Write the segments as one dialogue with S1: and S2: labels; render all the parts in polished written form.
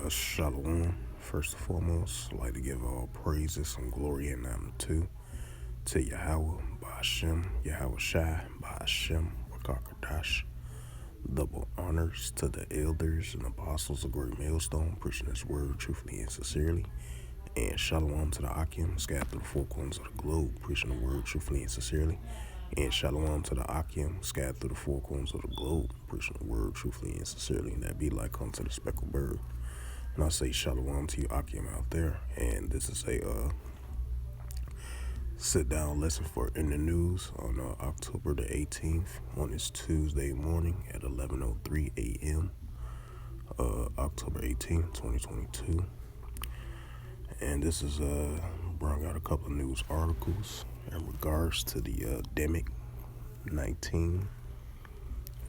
S1: Shalom. First and foremost, I'd like to give all praises and glory and honor to Yahweh, Ba'ashem, Yahweh Shai, Ba'ashem, Wakakadash. Double honors to the elders and apostles of Great Millstone, preaching this word truthfully and sincerely. And shalom to the Akim, scattered through the four corners of the globe, preaching the word truthfully and sincerely. And shalom to the Akim, scattered through the four corners of the globe, preaching the word truthfully and sincerely. And that be like unto the speckled bird. And I say shalom to you, Akim, out there. And this is a sit-down lesson for In the News on October the 18th on this Tuesday morning at 11:03 a.m. October 18th, 2022. And this is brought out a couple of news articles in regards to the demic 19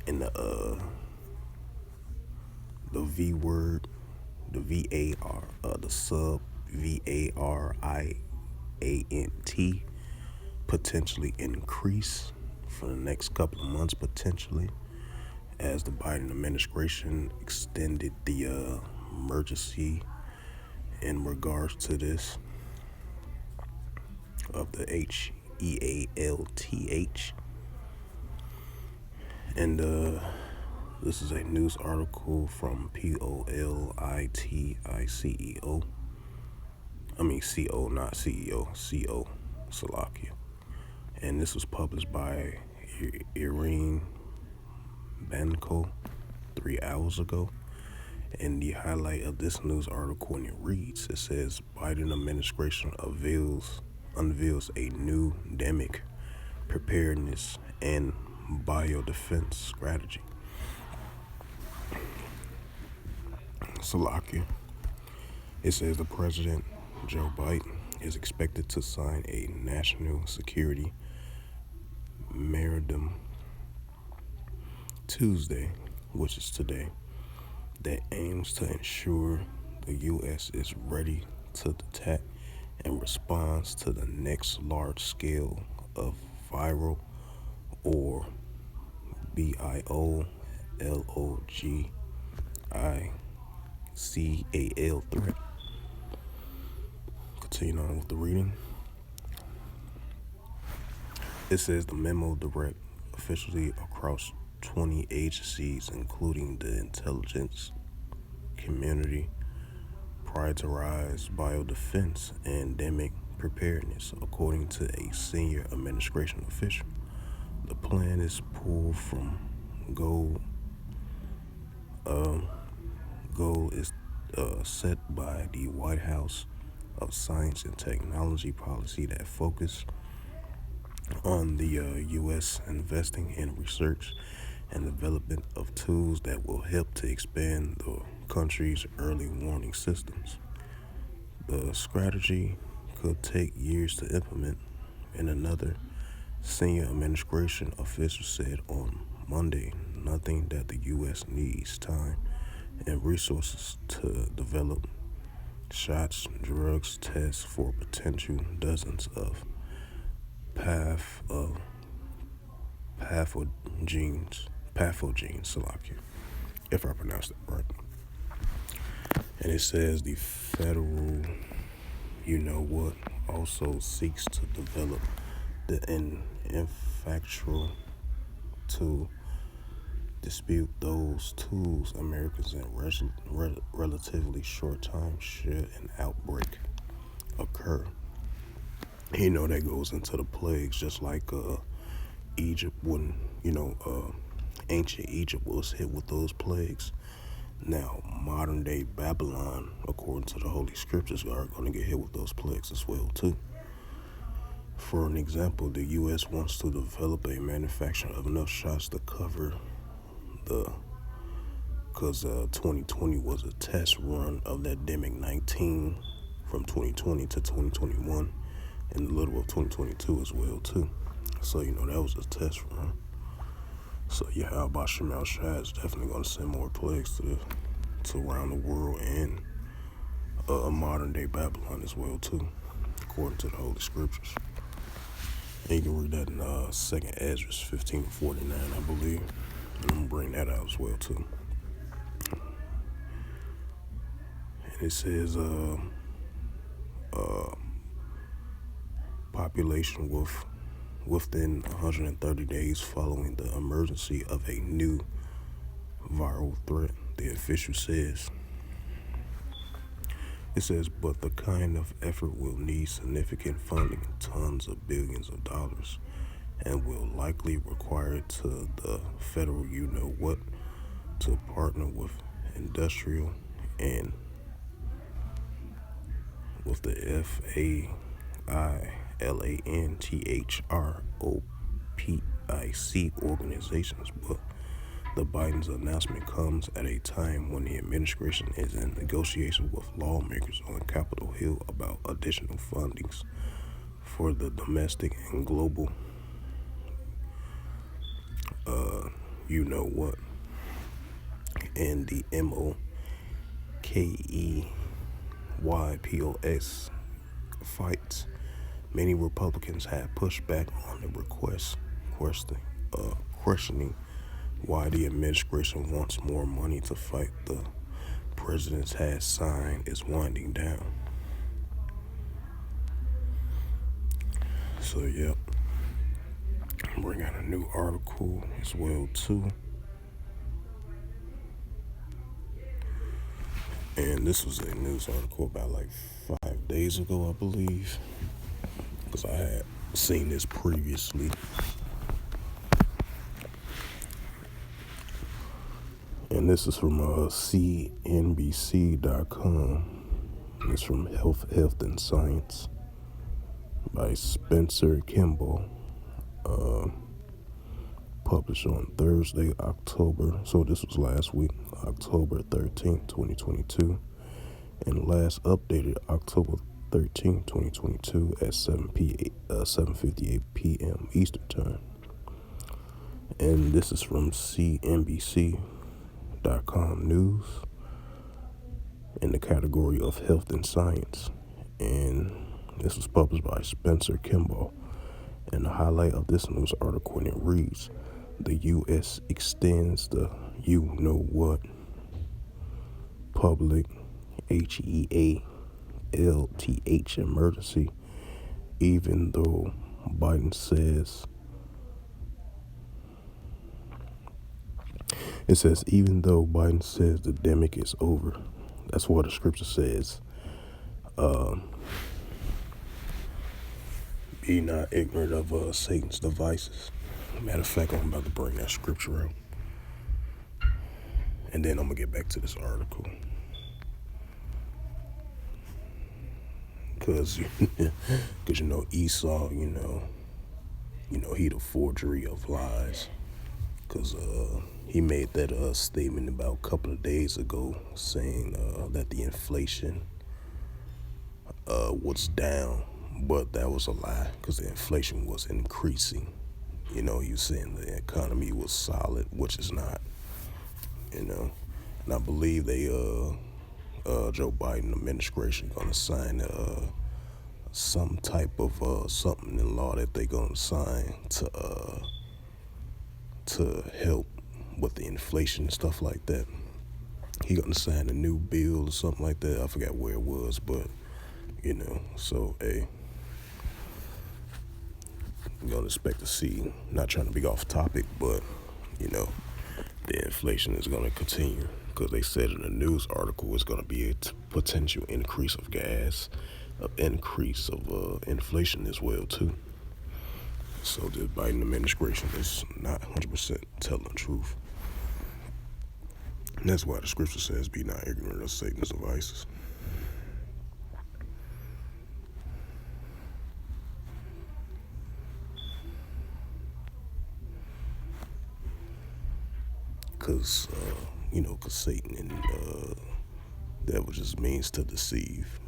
S1: and the V word, the VAR, the sub VARIANT potentially increase for the next couple of months, potentially, as the Biden administration extended the emergency in regards to this of the HEALTH. And this is a news article from POLITICEO. I mean CO, not CEO, CO, Salakia. And this was published by Irene Banco 3 hours ago. And the highlight of this news article, when it says Biden administration unveils a new demic preparedness and biodefense strategy. Salakia. It says the president, Joe Biden, is expected to sign a national security memorandum Tuesday, which is today, that aims to ensure the U.S. is ready to detect and respond to the next large scale of viral or BIOLOGICAL threat. Continuing on with the reading. It says the memo direct officially across 20 agencies, including the intelligence community, prioritize biodefense and demic preparedness, according to a senior administration official. The plan is pulled from goal is set by the White House of Science and Technology policy that focus on the U.S. investing in research and development of tools that will help to expand the country's early warning systems. The strategy could take years to implement, and another senior administration official said on Monday, nothing that the U.S. needs time and resources to develop shots, drugs, tests for potential dozens of pathogens, Salakia, if I pronounced that right. And it says the federal, also seeks to develop the infactual to dispute those tools Americans in relatively short time should an outbreak occur. That goes into the plagues, just like Egypt when, ancient Egypt was hit with those plagues. Now, modern day Babylon, according to the Holy Scriptures, are going to get hit with those plagues as well, too. For an example, the U.S. wants to develop a manufacture of enough shots to cover because 2020 was a test run of that demic 19 from 2020 to 2021 and a little of 2022 as well, too. So, that was a test run. So, Yahweh Shai is definitely going to send more plagues to around the world and modern day Babylon as well, too, according to the Holy Scriptures. And you can read that in 2nd Ezra 15:49, I believe. And I'm going to bring that out as well, too. It says uh, population within 130 days following the emergency of a new viral threat, the official says. It says, but the kind of effort will need significant funding, tons of billions of dollars, and will likely require to the federal you-know-what to partner with industrial and with the FAILANTHROPIC organizations. But the Biden's announcement comes at a time when the administration is in negotiations with lawmakers on Capitol Hill about additional fundings for the domestic and global you-know-what. And the MOKEYPOS fights. Many Republicans have pushed back on the request, questioning why the administration wants more money to fight the president has signed is winding down. So, yep. Bring out a new article as well, too. And this was a news article about like 5 days ago, I believe, because I had seen this previously. And this is from CNBC.com. It's from Health and Science by Spencer Kimball. Published on Thursday, so this was last week, October 13th, 2022, and last updated October 13th, 2022 at 7:58 p.m. Eastern Time. And this is from CNBC.com News in the category of Health and Science, and this was published by Spencer Kimball. And the highlight of this news article, and it reads, the U.S. extends the you-know-what public HEALTH emergency, even though Biden says, even though Biden says the pandemic is over. That's what the scripture says. Be not ignorant of Satan's devices. Matter of fact, I'm about to bring that scripture out. And then I'm going to get back to this article. Because, Esau, he the forgery of lies. Because he made that statement about a couple of days ago saying that the inflation was down. But that was a lie, because the inflation was increasing. He was saying the economy was solid, which is not. And I believe Joe Biden administration gonna sign some type of something in law that they gonna sign to help with the inflation and stuff like that. He gonna sign a new bill or something like that. I forgot where it was, but so hey. You're going to expect to see, not trying to be off topic, but, the inflation is going to continue, because they said in the news article it's going to be a potential increase of gas, an increase of inflation as well, too. So the Biden administration is not 100% telling the truth. And that's why the scripture says, be not ignorant of Satan's devices. Because Satan and devil just means to deceive,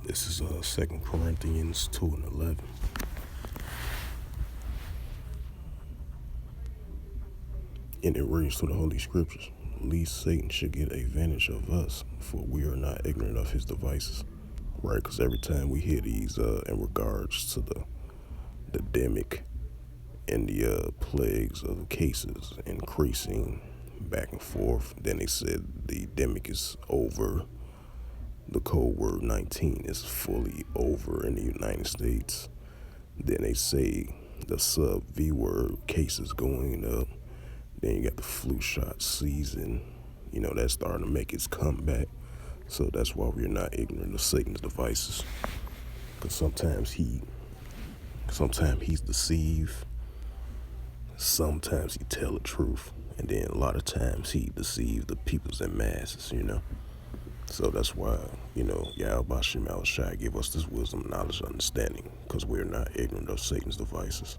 S1: This is 2 Corinthians 2:11. And it reads through the Holy Scriptures, lest Satan should get advantage of us, for we are not ignorant of his devices. right? Because every time we hear these in regards to the demic and the plagues of cases increasing back and forth, then they said the demic is over. The code word 19 is fully over in the United States. Then they say the sub V word cases going up. Then you got the flu shot season. That's starting to make its comeback. So that's why we're not ignorant of Satan's devices. Because sometimes he's deceived. Sometimes he tell the truth. And then a lot of times he deceives the peoples and masses. So that's why, Yahweh Shem Shai give us this wisdom, knowledge, understanding, because we're not ignorant of Satan's devices,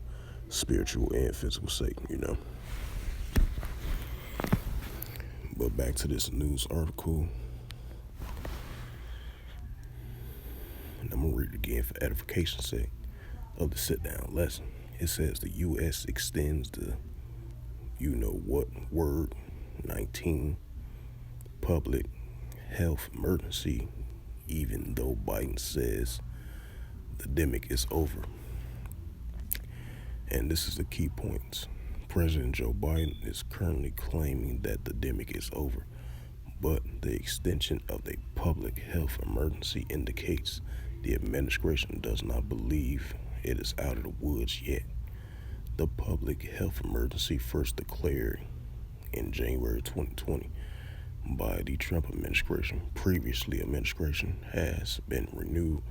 S1: spiritual and physical Satan. But back to this news article, and I'm going to read it again for edification's sake of the sit-down lesson. It says the U.S. extends the you-know-what word 19 public health emergency, even though Biden says the demic is over. And this is the key points. President Joe Biden is currently claiming that the demic is over, but the extension of the public health emergency indicates the administration does not believe it is out of the woods yet. The public health emergency first declared in January 2020 by the Trump administration. Previously, administration has been renewed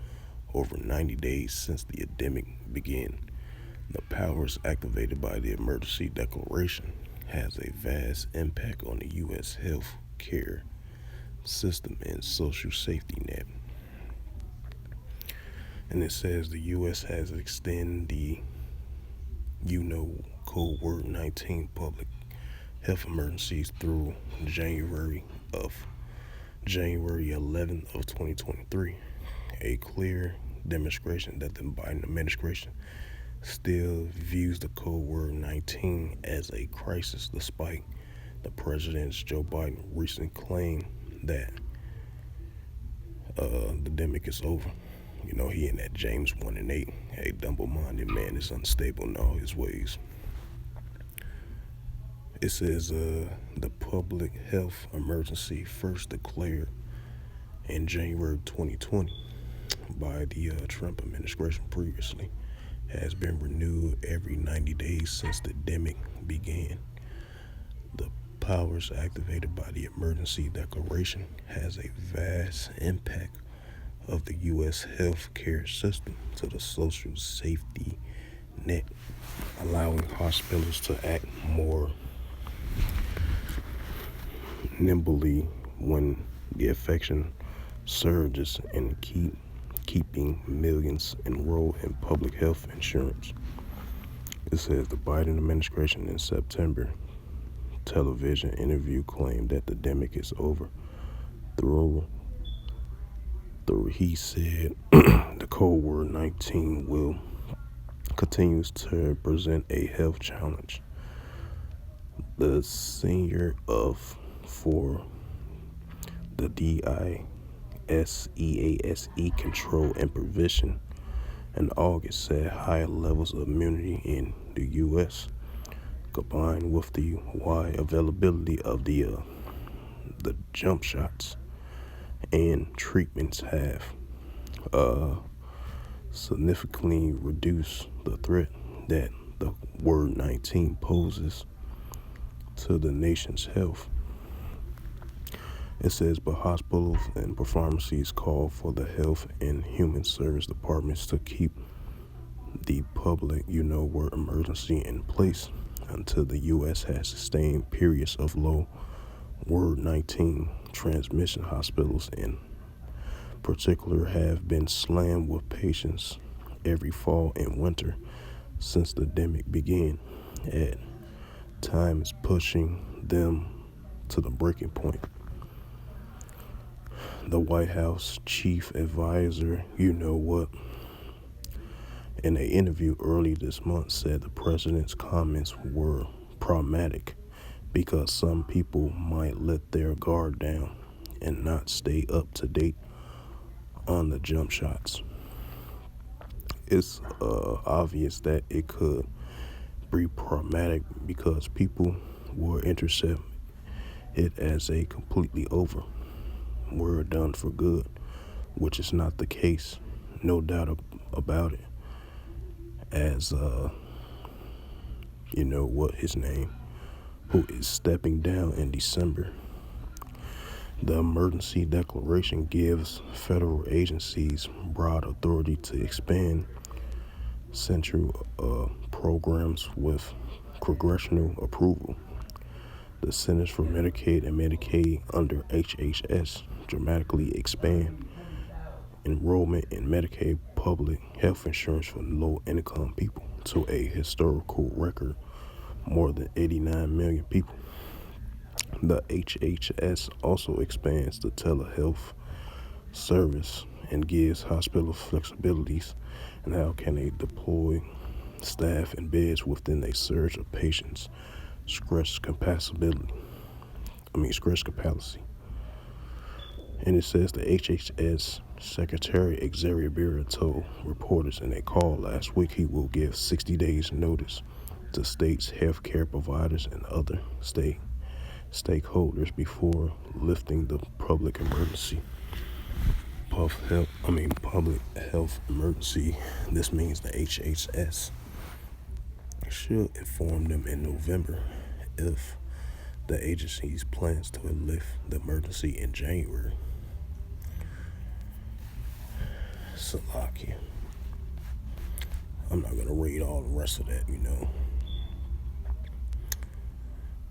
S1: over 90 days since the epidemic began. The powers activated by the emergency declaration has a vast impact on the U.S. health care system and social safety net. And it says the U.S. has extended the code word 19 public health emergencies through January 11th of 2023, a clear demonstration that the Biden administration still views the code word 19 as a crisis, despite the president's Joe Biden recent claim that the demic is over. He in that James 1:8, a double-minded man is unstable in all his ways. It says the public health emergency first declared in January 2020 by the Trump administration previously has been renewed every 90 days since the demic began. The powers activated by the emergency declaration has a vast impact of the U.S. health care system to the social safety net, allowing hospitals to act more nimbly when the infection surges and keeping millions enrolled in public health insurance. It says the Biden administration in September television interview claimed that the demic is over. Through he said the code word 19 continues to present a health challenge. The senior for the DISEASE control and prevention in August said higher levels of immunity in the U.S. combined with the wide availability of the jump shots and treatments have significantly reduced the threat that the word 19 poses to the nation's health. It says, but hospitals and pharmacies call for the Health and Human Service departments to keep the public, word emergency in place until the U.S. has sustained periods of low word 19 transmission. Hospitals in particular have been slammed with patients every fall and winter since the demic began, at times pushing them to the breaking point. The White House chief advisor, in an interview early this month said the president's comments were problematic because some people might let their guard down and not stay up to date on the jump shots. It's obvious that it could be problematic because people will intercept it as a completely over. We're done for good, which is not the case, no doubt about it. As what his name, who is stepping down in December. The emergency declaration gives federal agencies broad authority to expand central programs with congressional approval. The Centers for Medicaid and Medicaid under HHS dramatically expand enrollment in Medicaid public health insurance for low-income people to a historical record, more than 89 million people. The HHS also expands the telehealth service and gives hospitals flexibilities in how can they deploy staff and beds within a surge of patients' stress capacity. And it says the HHS Secretary Xavier Beer told reporters in a call last week he will give 60 days notice to states, healthcare providers, and other state stakeholders before lifting the public health emergency. This means the HHS should inform them in November if the agency's plans to lift the emergency in January. Salakia. I'm not going to read all the rest of that,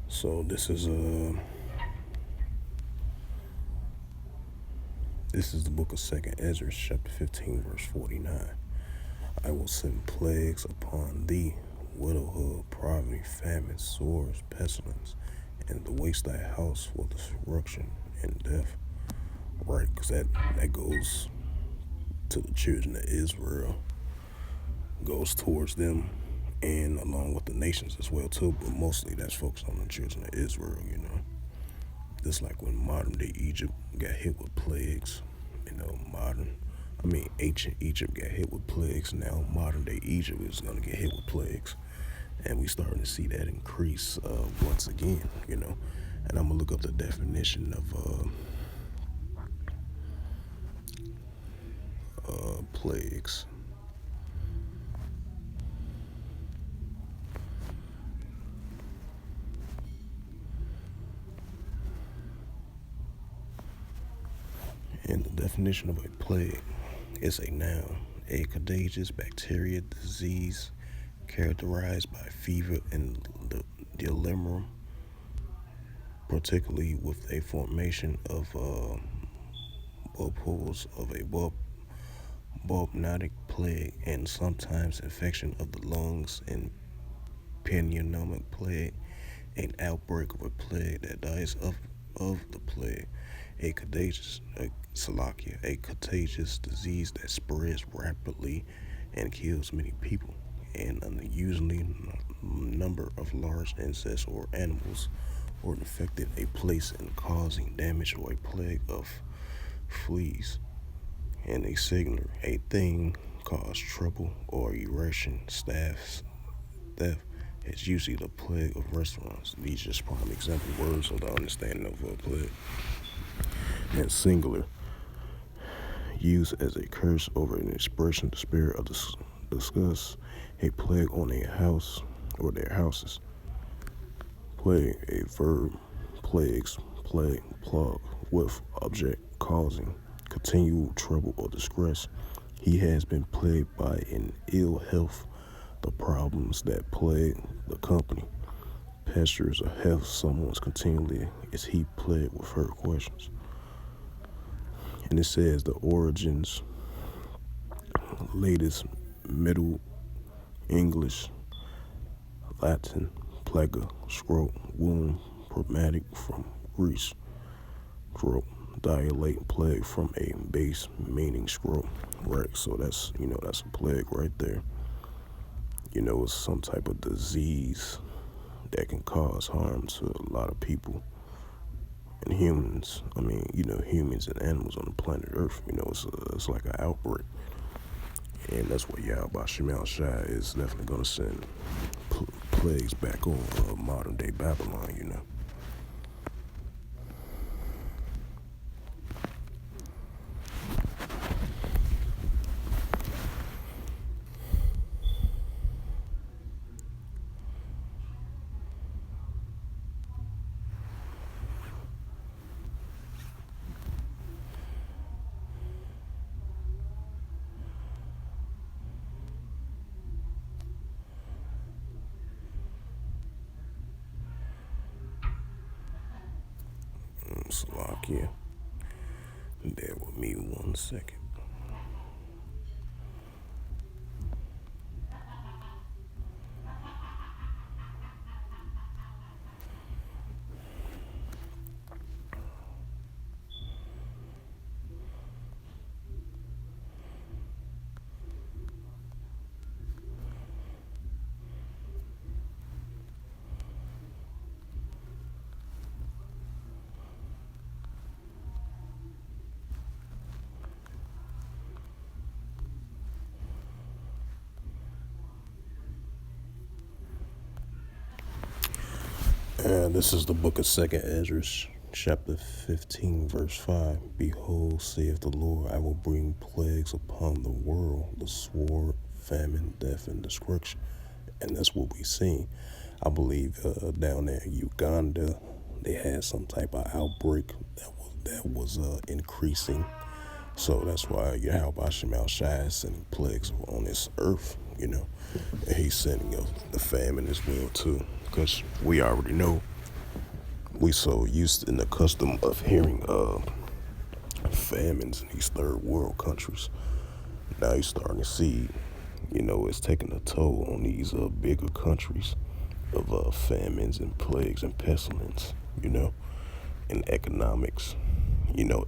S1: So this is the book of 2nd Ezra, chapter 15, verse 49. I will send plagues upon thee, widowhood, poverty, famine, swords, pestilence, and the waste thy house for destruction and death. Right, because that goes to the children of Israel, goes towards them, and along with the nations as well too, but mostly that's focused on the children of Israel, Just like when modern day Egypt got hit with plagues, ancient Egypt got hit with plagues. Now modern day Egypt is going to get hit with plagues. And we starting to see that increase once again, And I'm going to look up the definition of plagues. And the definition of a plague is a noun, a contagious bacteria disease characterized by fever and delirium, particularly with a formation of pools of a bubonic plague, and sometimes infection of the lungs, and pneumonic plague, an outbreak of a plague that dies of the plague, a contagious disease that spreads rapidly and kills many people, and unusually number of large insects or animals or infected a place and causing damage, or a plague of fleas. And a singular, a thing cause trouble or erection, staff, theft is usually the plague of restaurants. These are just prime example words of the understanding of a plague. And singular, used as a curse over an expression, the spirit of disgust, a plague on a house or their houses. Plague, a verb, plagues, plague, plug, with object, causing continual trouble or distress. He has been plagued by an ill health, the problems that plague the company. Pestures or health someone's continually is he plagued with her questions. And it says the origins, latest Middle English, Latin, plaga, scrote, womb, problematic from Greece, scrote, dilate, plague from a base meaning scrote, right? So that's, that's a plague right there. It's some type of disease that can cause harm to a lot of people. And humans. I mean, humans and animals on the planet Earth. It's like an outbreak, and that's what Yahweh Shemal Shai is definitely going to send plagues back on modern day Babylon. Slovakia. Bear with me 1 second. And this is the book of Second Ezra, chapter 15, verse 5. Behold, saith the Lord, I will bring plagues upon the world, the sword, famine, death, and destruction. And that's what we seen. I believe down there in Uganda, they had some type of outbreak that was increasing. So that's why Yahweh Shemal Shai is sending plagues on this earth, And he's sending the famine as well, too. Because we already know we so used in the custom of hearing famines in these third world countries. Now you're starting to see, it's taking a toll on these bigger countries of famines and plagues and pestilence, and economics,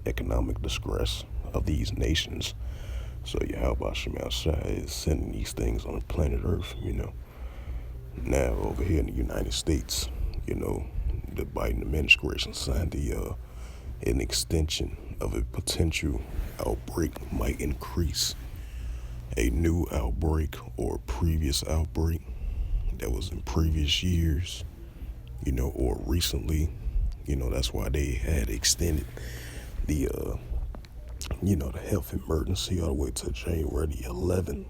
S1: economic distress of these nations. So Yahweh Shemal Shai is sending these things on the planet Earth, Now over here in the United States, the Biden administration signed an extension of a potential outbreak might increase. A new outbreak or previous outbreak that was in previous years, or recently, that's why they had extended the the health emergency all the way to January the 11th.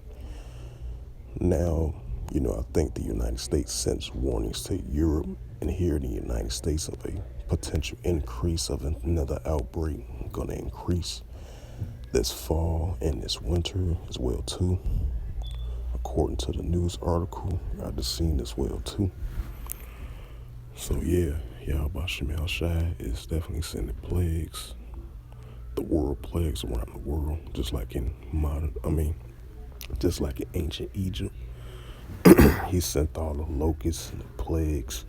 S1: Now, I think the United States sends warnings to Europe and here in the United States of a potential increase of another outbreak going to increase this fall and this winter as well too. According to the news article, I just seen as well too. So yeah, Yahweh Shemal Shai is definitely sending plagues, the world plagues around the world, just like in just like in ancient Egypt. He sent all the locusts and the plagues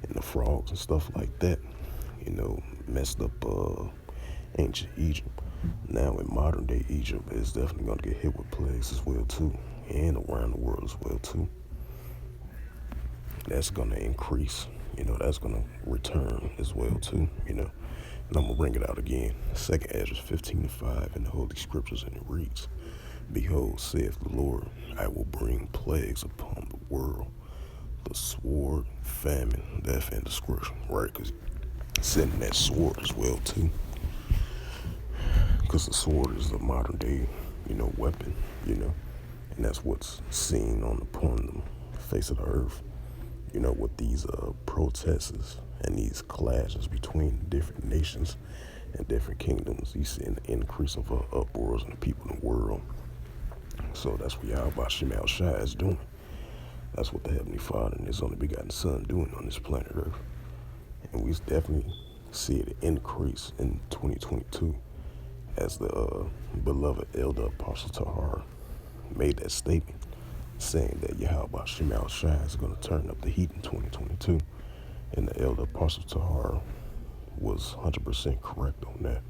S1: and the frogs and stuff like that, messed up ancient Egypt. Now in modern day Egypt is definitely going to get hit with plagues as well too, and around the world as well too. That's going to increase, that's going to return as well too, And I'm going to bring it out again. 2nd Ezra 15:5 in the Holy Scriptures, and it reads, Behold, saith the Lord, I will bring plagues upon the world, the sword, famine, death, and destruction. Right? Because sending that sword as well too. Because the sword is the modern day, weapon, and that's what's seen upon the face of the earth, with these protests and these clashes between different nations and different kingdoms. You see an increase of uproars in the people in the world. So that's what Yahweh Shemal Shai is doing. That's what the Heavenly Father and His only begotten Son doing on this planet Earth. And we definitely see it increase in 2022 as the beloved Elder Apostle Tahar made that statement saying that Yahweh Shemal Shai is going to turn up the heat in 2022. And the Elder Apostle Tahar was 100% correct on that.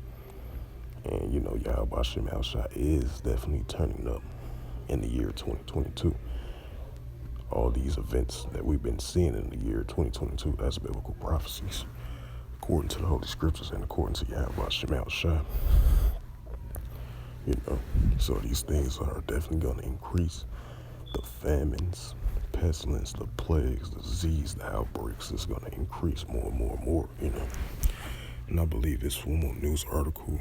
S1: And, Yahweh Shemal Shai is definitely turning up in the year 2022. All these events that we've been seeing in the year 2022 as biblical prophecies, according to the Holy Scriptures and according to Yahweh Shemel Shah. So these things are definitely going to increase. The famines, pestilence, the plagues, the disease, the outbreaks is going to increase more and more and more, And I believe it's one more news article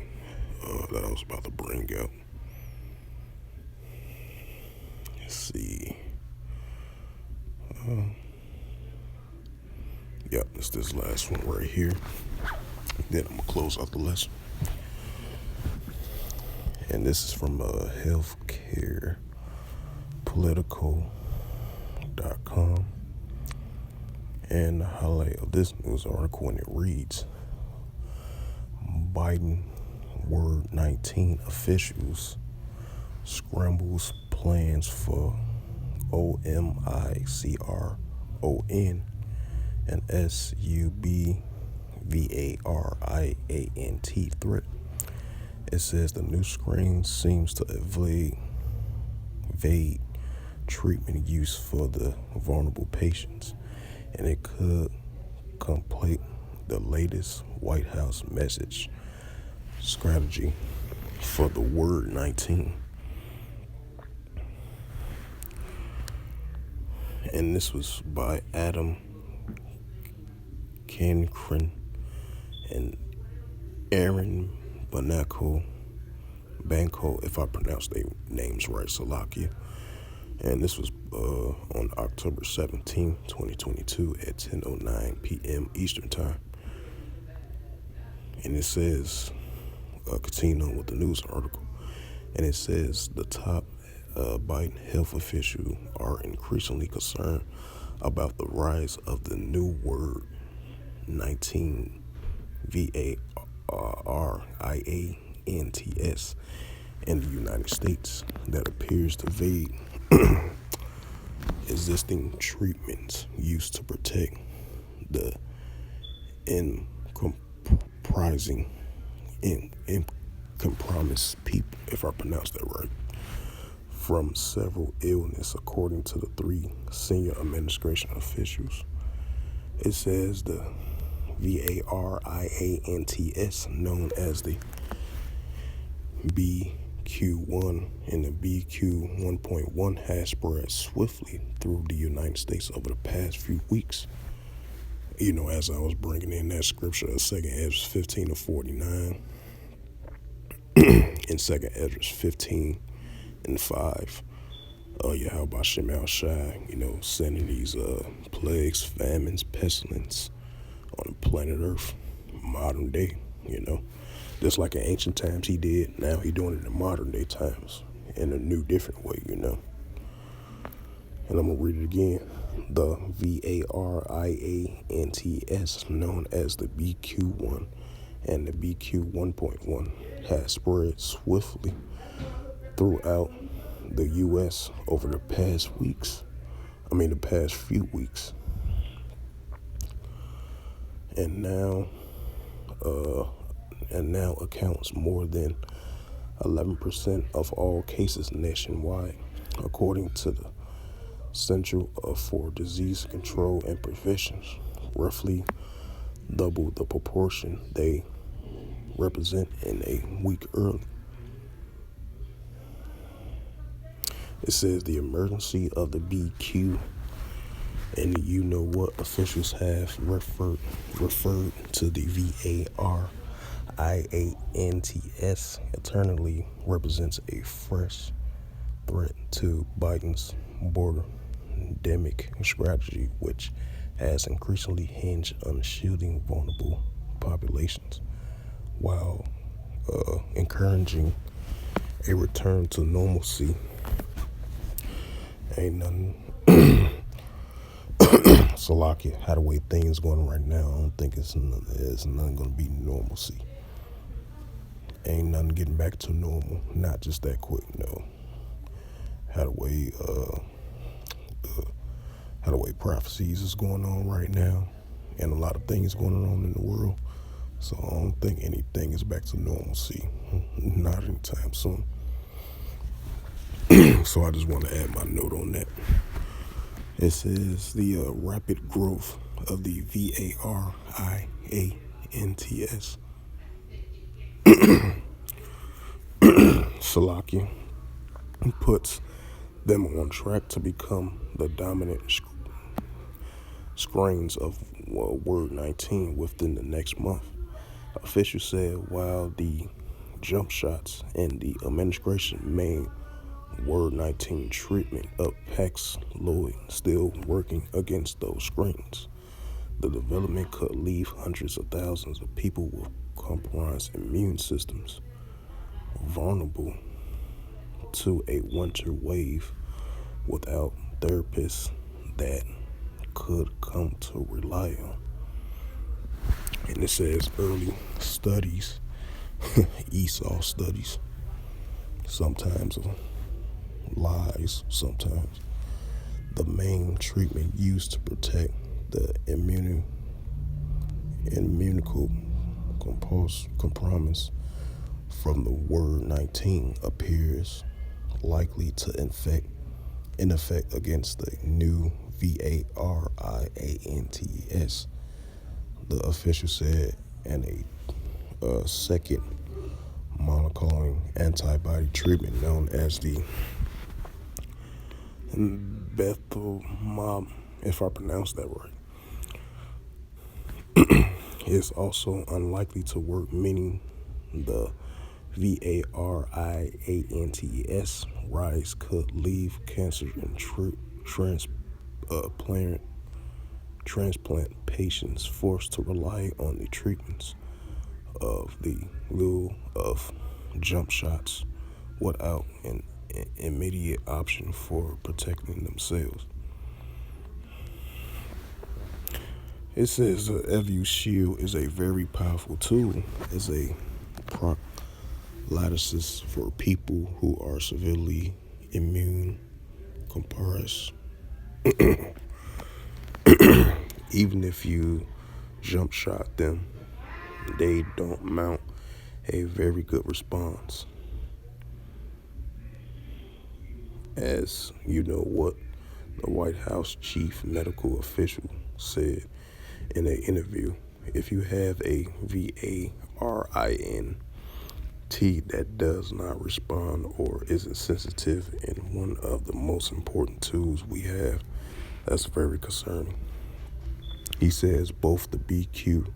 S1: that I was about to bring out. Let's see. Yep, it's this last one right here. Then I'm going to close out the lesson. And this is from healthcarepolitical.com. And the highlight of this news article, and it reads, Biden Word 19 officials scrambles plans for OMICRON and SUBVARIANT threat. It says the new strain seems to evade treatment use for the vulnerable patients, and it could complete the latest White House message strategy for the Word 19. And this was by Adam Cancrin and Aaron Banco, if I pronounce their names right, Salakia. And this was on October 17, 2022 at 10:09 p.m. Eastern Time. And it says, continuing on with the news article, and it says the top Biden health officials are increasingly concerned about the rise of the new word 19 VARIANTS in the United States that appears to evade existing treatments used to protect the compromised people, if I pronounced that right, from several illness, according to the three senior administration officials. It says the VARIANTS, known as the BQ1 and the BQ1.1, has spread swiftly through the United States over the past few weeks. As I was bringing in that scripture of 2nd Ezra 15:49 and 2nd Ezra 15:5. Yahweh Shemel Shai, sending these plagues, famines, pestilence on the planet Earth, modern day, Just like in ancient times he did, now he doing it in modern day times in a new, different way, And I'm going to read it again. The VARIANTS, known as the BQ1 and the BQ1.1, has spread swiftly throughout the U.S. over the past few weeks. And now accounts more than 11% of all cases nationwide, according to the Center for Disease Control and Prevention, roughly double the proportion they represent in a week early. It says the emergency of the BQ and the officials have referred to the VARIANTS eternally represents a fresh threat to Biden's border endemic strategy, which has increasingly hinged on shielding vulnerable populations while encouraging a return to normalcy. Ain't nothing Salakia, how the way things going right now, I don't think it's nothing going to be normalcy. Ain't nothing getting back to normal, not just that quick, no. How the way prophecies is going on right now, and a lot of things going on in the world. So I don't think anything is back to normalcy, not anytime soon. So I just want to add my note on that. It says the rapid growth of the VARIANTS Salakia puts them on track to become the dominant strains of Word 19 within the next month. Officials said while the jump shots and the administration main Word 19 treatment of Paxlovid still working against those strains, the development could leave hundreds of thousands of people with compromised immune systems vulnerable to a winter wave without therapists that could come to rely on. And it says early studies, Esau studies, sometimes lies, sometimes the main treatment used to protect the compromise from the Word 19 appears likely to in effect against the new variants, the official said, and a second monoclonal antibody treatment known as the Bethilmab, if I pronounced that right, is also unlikely to work, meaning the variants rise could leave cancer and transplant patients forced to rely on the treatments of the lieu of jump shots without an immediate option for protecting themselves. It says the Evusheld is a very powerful tool as a prophylaxis for people who are severely immune compromised. Even if you jump shot them, they don't mount a very good response. As you know what the White House chief medical official said in an interview, if you have a VARINT that does not respond or isn't sensitive in one of the most important tools we have, that's very concerning. He says both the BQ1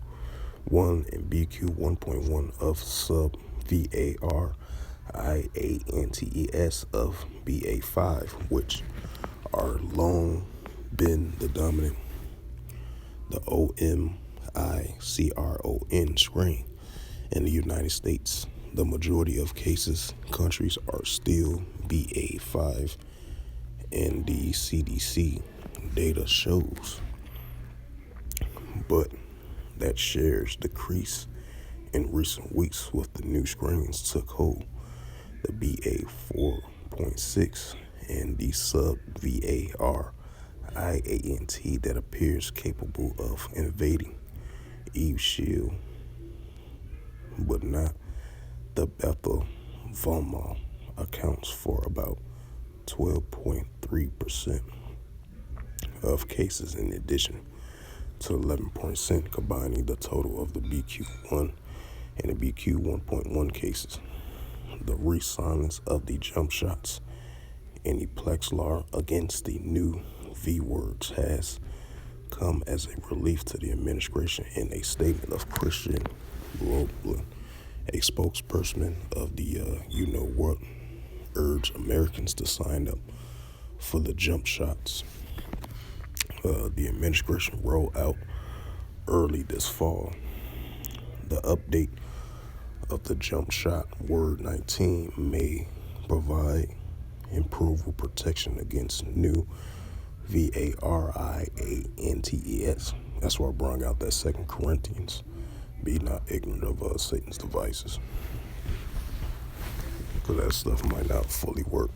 S1: and BQ1.1 of sub VARIANTES of BA5, which are long been the dominant, the OMICRON strain in the United States. The majority of countries are still BA5, and the CDC data shows. But that shares decrease in recent weeks with the new strains took hold, the BA4.6 and the sub-VARIANT that appears capable of invading Evusheld, but not. The Bethilmab accounts for about 12.3% of cases, in addition to 11% combining the total of the BQ1 and the BQ1.1 cases. The resilience of the jump shots and the Paxlovid against the new V-words has come as a relief to the administration. In a statement of Christian Global, a spokesperson of the you-know-what urged Americans to sign up for the jump shots. The administration rolled out early this fall the update of the jump shot Word 19 may provide improved protection against new VARIANTES. That's why I brought out that 2 Corinthians. Be not ignorant of Satan's devices. Because that stuff might not fully work,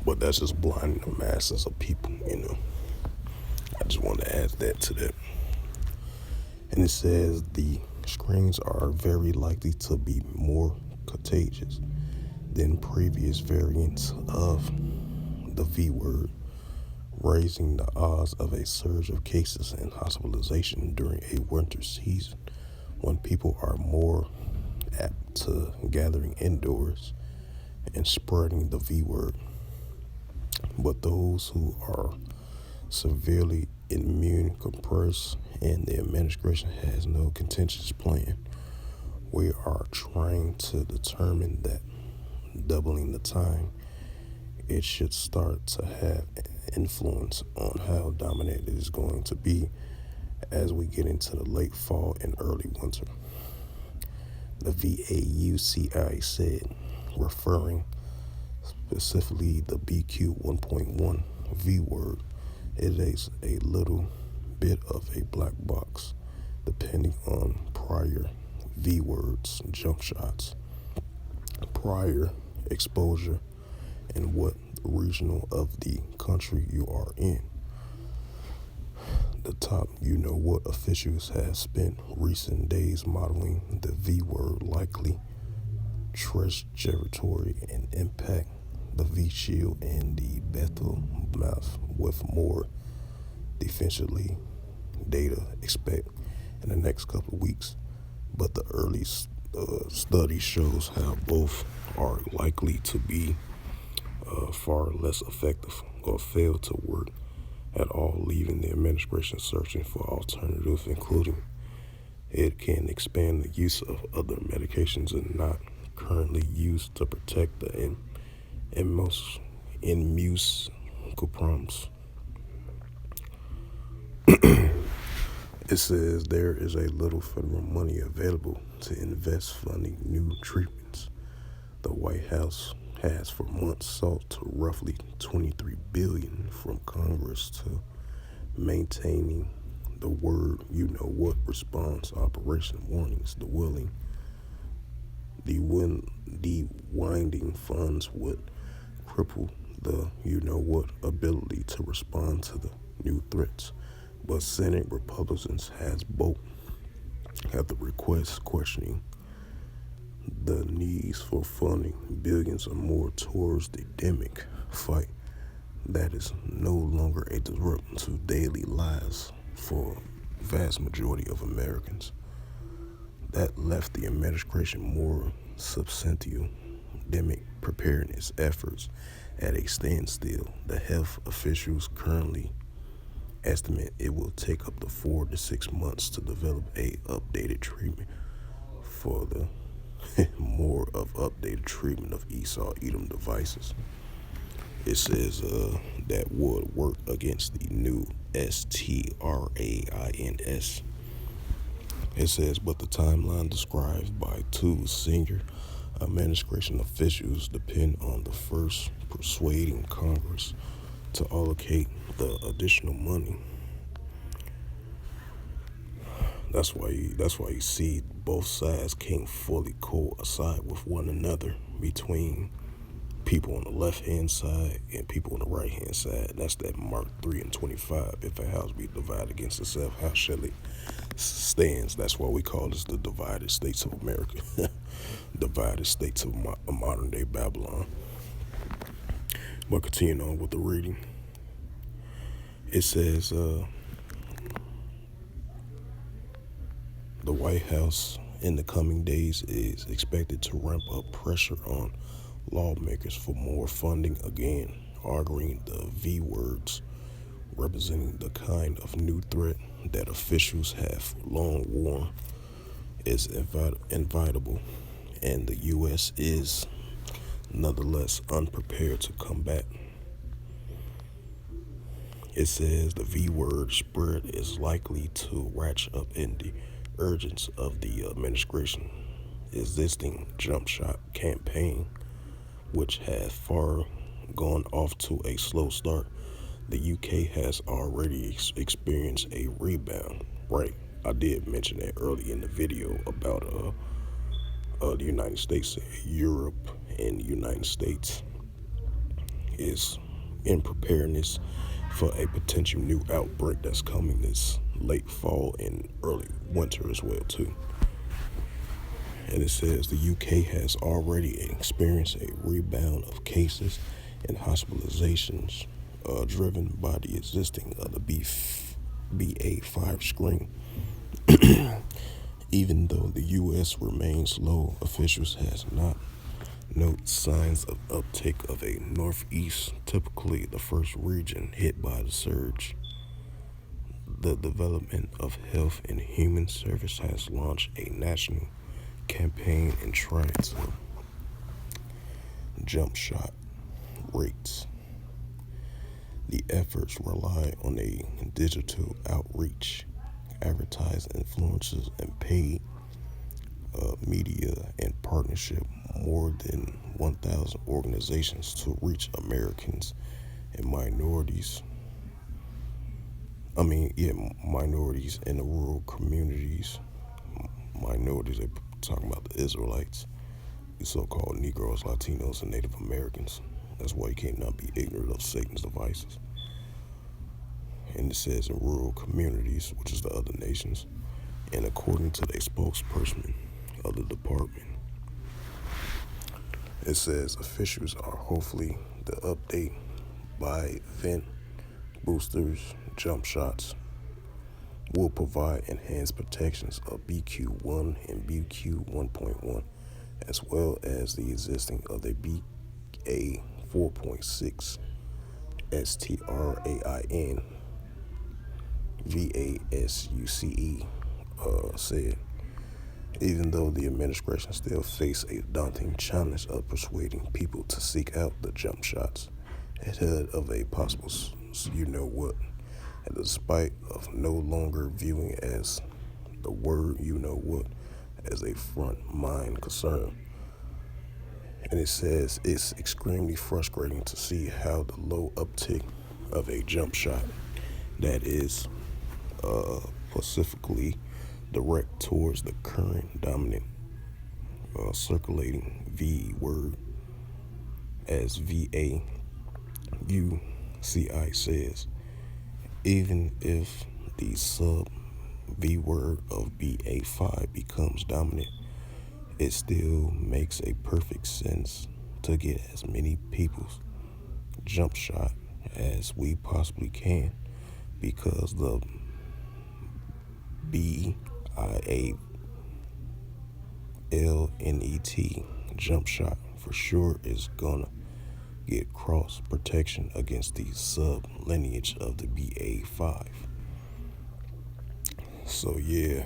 S1: But that's just blinding the masses of people, I just want to add that to that. And it says the strains are very likely to be more contagious than previous variants of the V word, raising the odds of a surge of cases and hospitalization during a winter season when people are more apt to gathering indoors and spreading the V word. But those who are severely immunocompressed and the administration has no contingency plan, we are trying to determine that doubling the time, it should start to have an influence on how dominant it is going to be as we get into the late fall and early winter. The VAUCI said, referring specifically the BQ 1.1 V word, it is a little bit of a black box depending on prior V words, jump shots, prior exposure, and what regional of the country you are in. The top you-know-what officials have spent recent days modeling the V word likely trajectory and impact the V shield and the Bethel mouth with more defensively data expect in the next couple of weeks. But the early study shows how both are likely to be far less effective or fail to work at all, leaving the administration searching for alternatives, including it can expand the use of other medications and not currently used to protect the immunocompromised. It says there is a little federal money available to invest funding new treatments. The White House has for months sought to roughly $23 billion from Congress to maintaining the word you-know-what response operation warnings. The winding funds would cripple the you-know-what ability to respond to the new threats. But Senate Republicans have the request questioning the needs for funding billions or more towards the endemic fight that is no longer a disruption to daily lives for vast majority of Americans. That left the administration more substantial endemic preparedness efforts at a standstill. The health officials currently estimate it will take up to 4 to 6 months to develop a updated treatment for the more of updated treatment of Esau Edom devices. It says that would work against the new STRAINS. It says, but the timeline described by two senior administration officials depend on the first persuading Congress to allocate the additional money. That's why you see both sides can't fully coincide with one another between people on the left-hand side and people on the right-hand side. That's that Mark 3 and 25. If a house be divided against itself, how shall it stand? That's why we call this the divided states of America. Divided states of modern-day Babylon. But continuing on with the reading. It says, the White House in the coming days is expected to ramp up pressure on lawmakers for more funding again, arguing the V words representing the kind of new threat that officials have long warned is inevitable, and the U.S. is nonetheless unprepared to combat. It says the V word spread is likely to ratchet up in the urgency of the administration existing jump shot campaign, which has far gone off to a slow start. The UK has already experienced a rebound. Right, I did mention that early in the video about the United States. Europe and the United States is in preparedness for a potential new outbreak that's coming this late fall and early winter as well too. And it says the UK has already experienced a rebound of cases and hospitalizations driven by the existing of the BA5 screen. Even though the U.S. remains low, officials has not note signs of uptake of a northeast, typically the first region hit by the surge. The Development of Health and Human Service has launched a national campaign and tried to jump shot rates. The efforts rely on a digital outreach, advertising influencers, and paid media and partnership more than 1,000 organizations to reach Americans and minorities. Minorities in the rural communities. Minorities, they talking about the Israelites, the so-called Negroes, Latinos, and Native Americans. That's why you cannot be ignorant of Satan's devices. And it says in rural communities, which is the other nations, and according to the spokesperson of the department, it says officials are hopefully the update by vent boosters, jump shots will provide enhanced protections of BQ1 and BQ1.1, as well as the existing of the BA 4.6 STRAIN VASUCE said. Even though the administration still face a daunting challenge of persuading people to seek out the jump shots ahead of a possible you-know-what, and despite of no longer viewing as the word you-know-what as a front-mind concern. And it says it's extremely frustrating to see how the low uptick of a jump shot that is specifically direct towards the current dominant circulating V word, as VAUCI says. Even if the sub V word of BA5 becomes dominant, it still makes a perfect sense to get as many people's jump shot as we possibly can, because the BIALNET jump shot for sure is gonna get cross protection against the sub lineage of the BA5. So yeah,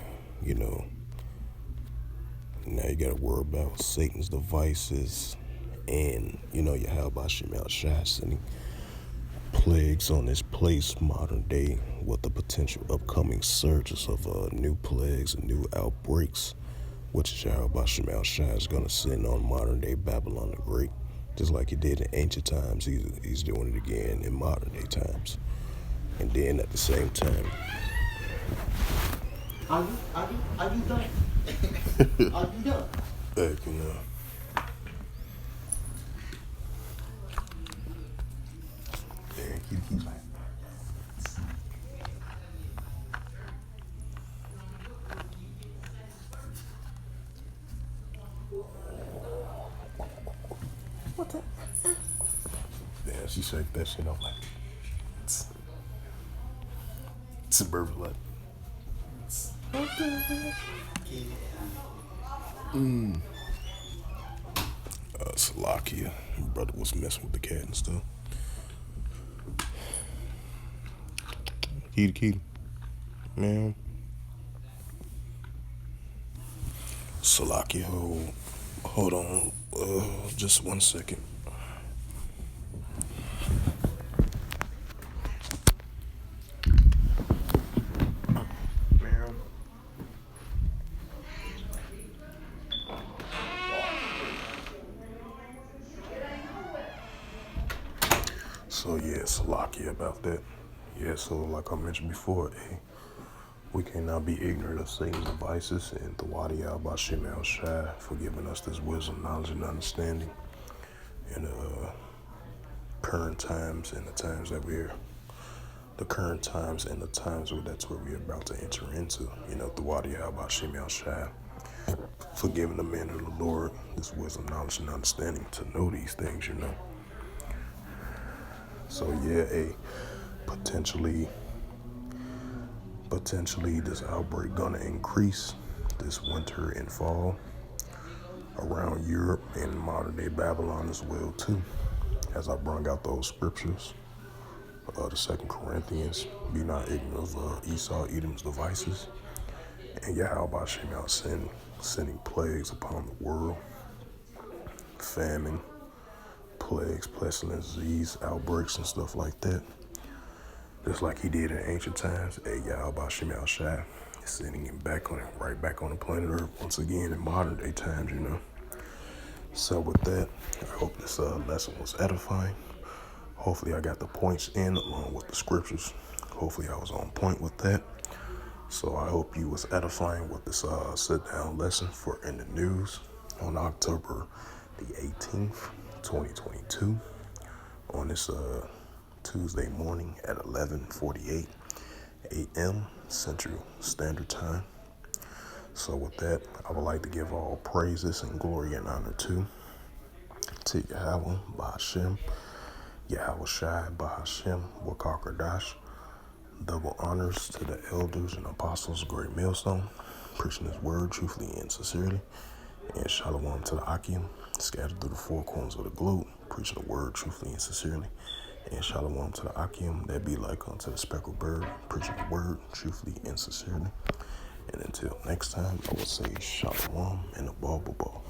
S1: now you gotta worry about Satan's devices and Yahweh Shemel Shai sending plagues on this place modern day with the potential upcoming surges of new plagues and new outbreaks, which Yahweh Shemel Shai is gonna send on modern day Babylon the Great. Just like he did in ancient times, he's doing it again in modern day times. And then at the same time,
S2: are you done? Are you done?
S1: Heck, keep like.
S2: What the?
S1: Yeah, she shake that shit off like. It's a bird like.
S2: What the heck?
S1: Salakia. Your brother was messing with the cat and stuff. Kitty. Man. Salakia, hold on. Just 1 second. So yeah, Salakia about that. Yeah, so like I mentioned before, we cannot be ignorant of Satan's devices, and the Wadi Bashim El Shai for giving us this wisdom, knowledge, and understanding in current times and the times that the current times and the times where that's where we're about to enter into. The Wadi Bashim El Shai for giving the men of the Lord this wisdom, knowledge, and understanding to know these things. So yeah, potentially this outbreak gonna increase this winter and fall around Europe and modern day Babylon as well too. As I brought out those scriptures, the Second Corinthians, be not ignorant of Esau, Edom's devices, and Yahweh Shem out sending plagues upon the world, famine, plagues, pestilence, disease, outbreaks, and stuff like that. Just like he did in ancient times, Yahweh Shem out Shai, sending him right back on the planet Earth once again in modern day times. So with that, I hope this lesson was edifying. Hopefully I got the points in along with the scriptures. Hopefully I was on point with that. So I hope you was edifying with this sit down lesson for In the News on October the 18th, 2022 on this Tuesday morning at 11:48 a.m. Central Standard Time. So with that, I would like to give all praises and glory and honor to Yahweh, Bahashem, Yahweh Shai, Bahashem, Wakakadash. Double honors to the elders and apostles of Great Millstone, preaching his word truthfully and sincerely. And shalom to the Akim, scattered through the four corners of the globe, preaching the word truthfully and sincerely. And shalom to the Akim, that be like unto the speckled bird, preaching the word truthfully and sincerely. And until next time, I will say shalom and a ball.